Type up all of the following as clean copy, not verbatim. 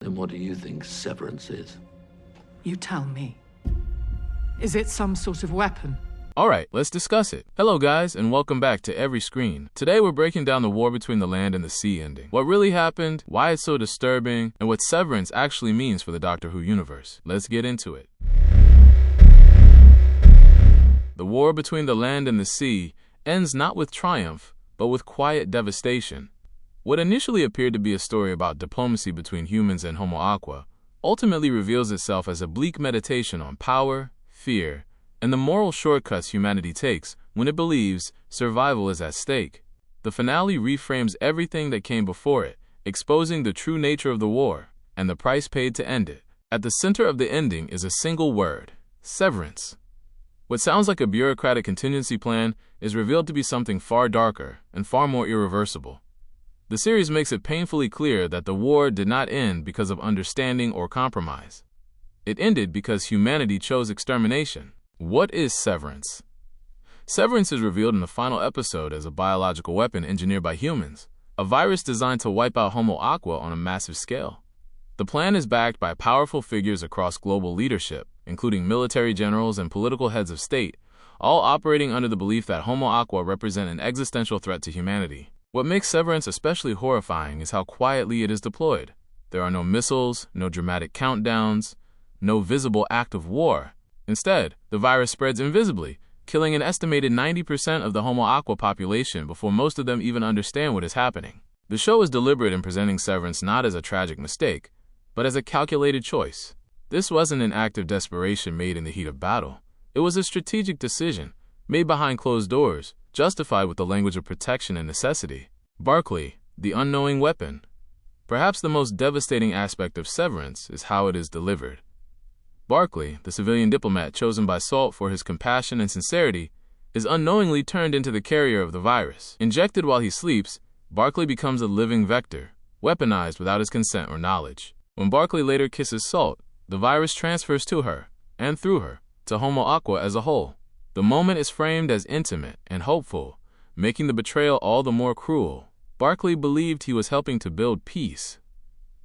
Then what do you think Severance is? You tell me. Is it some sort of weapon? Alright, let's discuss it. Hello guys, and welcome back to Every Screen. Today we're breaking down the war between the land and the sea ending. What really happened, why it's so disturbing, and what Severance actually means for the Doctor Who universe. Let's get into it. The war between the land and the sea ends not with triumph, but with quiet devastation. What initially appeared to be a story about diplomacy between humans and Homo Aqua ultimately reveals itself as a bleak meditation on power, fear, and the moral shortcuts humanity takes when it believes survival is at stake. The finale reframes everything that came before it, exposing the true nature of the war and the price paid to end it. At the center of the ending is a single word: severance. What sounds like a bureaucratic contingency plan is revealed to be something far darker and far more irreversible. The series makes it painfully clear that the war did not end because of understanding or compromise. It ended because humanity chose extermination. What is Severance? Severance is revealed in the final episode as a biological weapon engineered by humans, a virus designed to wipe out Homo Aqua on a massive scale. The plan is backed by powerful figures across global leadership, including military generals and political heads of state, all operating under the belief that Homo Aqua represent an existential threat to humanity. What makes Severance especially horrifying is how quietly it is deployed. There are no missiles, no dramatic countdowns, no visible act of war. Instead, the virus spreads invisibly, killing an estimated 90% of the Homo Aqua population before most of them even understand what is happening. The show is deliberate in presenting Severance not as a tragic mistake, but as a calculated choice. This wasn't an act of desperation made in the heat of battle. It was a strategic decision, made behind closed doors, justified with the language of protection and necessity. Barclay, the unknowing weapon. Perhaps the most devastating aspect of Severance is how it is delivered. Barclay, the civilian diplomat chosen by Salt for his compassion and sincerity, is unknowingly turned into the carrier of the virus. Injected while he sleeps, Barclay becomes a living vector, weaponized without his consent or knowledge. When Barclay later kisses Salt, the virus transfers to her, and through her, to Homo Aqua as a whole. The moment is framed as intimate and hopeful, making the betrayal all the more cruel. Barclay believed he was helping to build peace.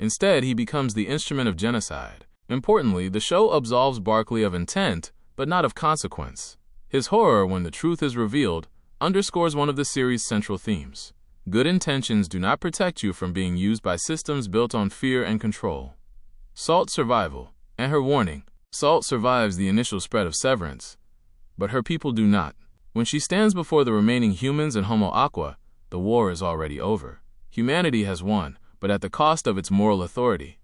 Instead, he becomes the instrument of genocide. Importantly, the show absolves Barclay of intent, but not of consequence. His horror when the truth is revealed underscores one of the series' central themes. Good intentions do not protect you from being used by systems built on fear and control. Salt's survival, and her warning. Salt survives the initial spread of Severance, but her people do not. When she stands before the remaining humans and Homo Aqua, the war is already over. Humanity has won, but at the cost of its moral authority.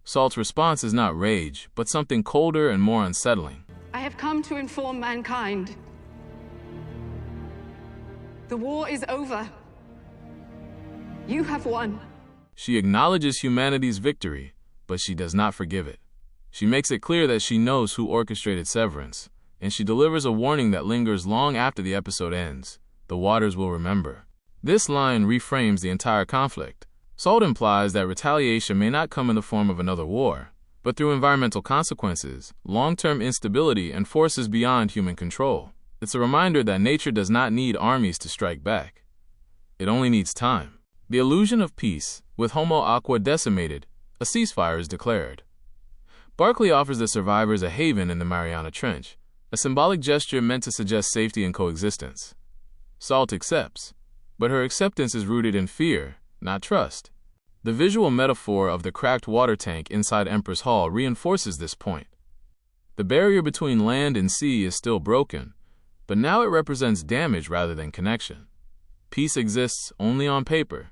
Salt's response is not rage, but something colder and more unsettling. I have come to inform mankind. The war is over. You have won. She acknowledges humanity's victory, but she does not forgive it. She makes it clear that she knows who orchestrated Severance, and she delivers a warning that lingers long after the episode ends. The waters will remember. This line reframes the entire conflict. Salt implies that retaliation may not come in the form of another war, but through environmental consequences, long-term instability, and forces beyond human control. It's a reminder that nature does not need armies to strike back. It only needs time. The illusion of peace, with Homo Aqua decimated, a ceasefire is declared. Barclay offers the survivors a haven in the Mariana Trench, a symbolic gesture meant to suggest safety and coexistence. Salt accepts, but her acceptance is rooted in fear, not trust. The visual metaphor of the cracked water tank inside Empress Hall reinforces this point. The barrier between land and sea is still broken, but now it represents damage rather than connection. Peace exists only on paper.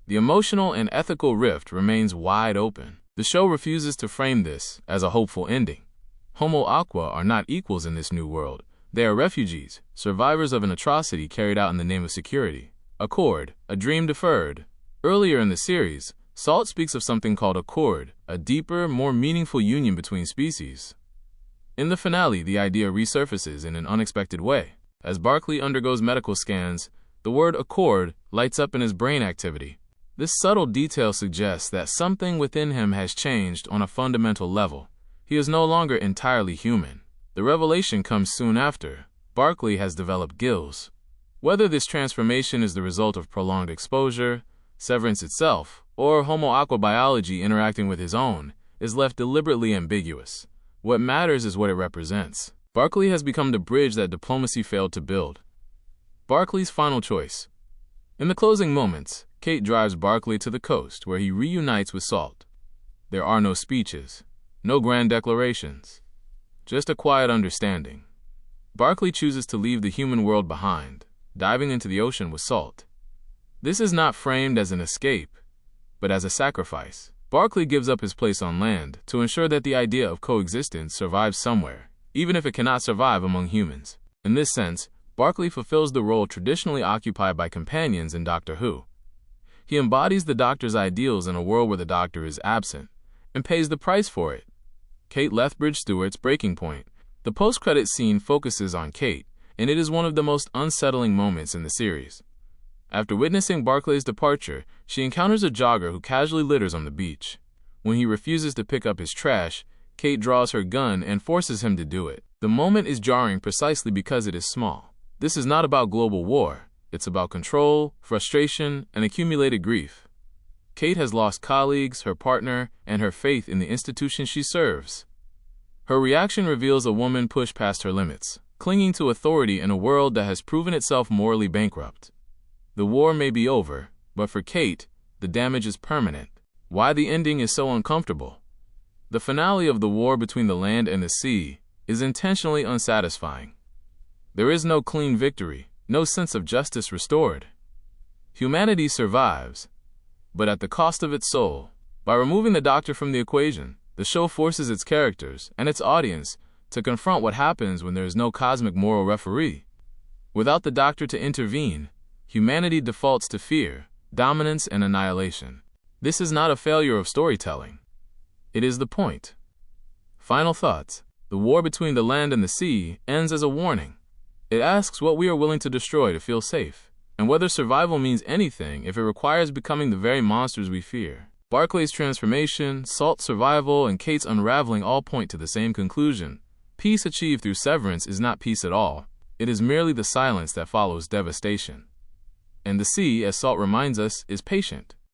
The emotional and ethical rift remains wide open. The show refuses to frame this as a hopeful ending. Homo Aqua are not equals in this new world. They are refugees, survivors of an atrocity carried out in the name of security. Accord, a dream deferred. Earlier in the series, Salt speaks of something called accord, a deeper, more meaningful union between species. In the finale, the idea resurfaces in an unexpected way. As Barclay undergoes medical scans, the word accord lights up in his brain activity. This subtle detail suggests that something within him has changed on a fundamental level. He is no longer entirely human. The revelation comes soon after. Barclay has developed gills. Whether this transformation is the result of prolonged exposure, Severance itself, or Homo aqua biology interacting with his own, is left deliberately ambiguous. What matters is what it represents. Barclay has become the bridge that diplomacy failed to build. Barclay's final choice. In the closing moments, Kate drives Barclay to the coast where he reunites with Salt. There are no speeches, no grand declarations, just a quiet understanding. Barclay chooses to leave the human world behind, diving into the ocean with Salt. This is not framed as an escape, but as a sacrifice. Barclay gives up his place on land to ensure that the idea of coexistence survives somewhere, even if it cannot survive among humans. In this sense, Barclay fulfills the role traditionally occupied by companions in Doctor Who. He embodies the Doctor's ideals in a world where the Doctor is absent, and pays the price for it. Kate Lethbridge Stewart's breaking point. The post-credit scene focuses on Kate, and it is one of the most unsettling moments in the series. After witnessing Barclay's departure, she encounters a jogger who casually litters on the beach. When he refuses to pick up his trash, Kate draws her gun and forces him to do it. The moment is jarring precisely because it is small. This is not about global war. It's about control, frustration, and accumulated grief. Kate has lost colleagues, her partner, and her faith in the institution she serves. Her reaction reveals a woman pushed past her limits, clinging to authority in a world that has proven itself morally bankrupt. The war may be over, but for Kate, the damage is permanent. Why the ending is so uncomfortable? The finale of the war between the land and the sea is intentionally unsatisfying. There is no clean victory, no sense of justice restored. Humanity survives, but at the cost of its soul. By removing the Doctor from the equation, the show forces its characters and its audience to confront what happens when there is no cosmic moral referee. Without the Doctor to intervene, humanity defaults to fear, dominance, and annihilation. This is not a failure of storytelling. It is the point. Final thoughts. The war between the land and the sea ends as a warning. It asks what we are willing to destroy to feel safe, and whether survival means anything if it requires becoming the very monsters we fear. Barclay's transformation, Salt's survival, and Kate's unraveling all point to the same conclusion. Peace achieved through severance is not peace at all. It is merely the silence that follows devastation. And the sea, as Salt reminds us, is patient.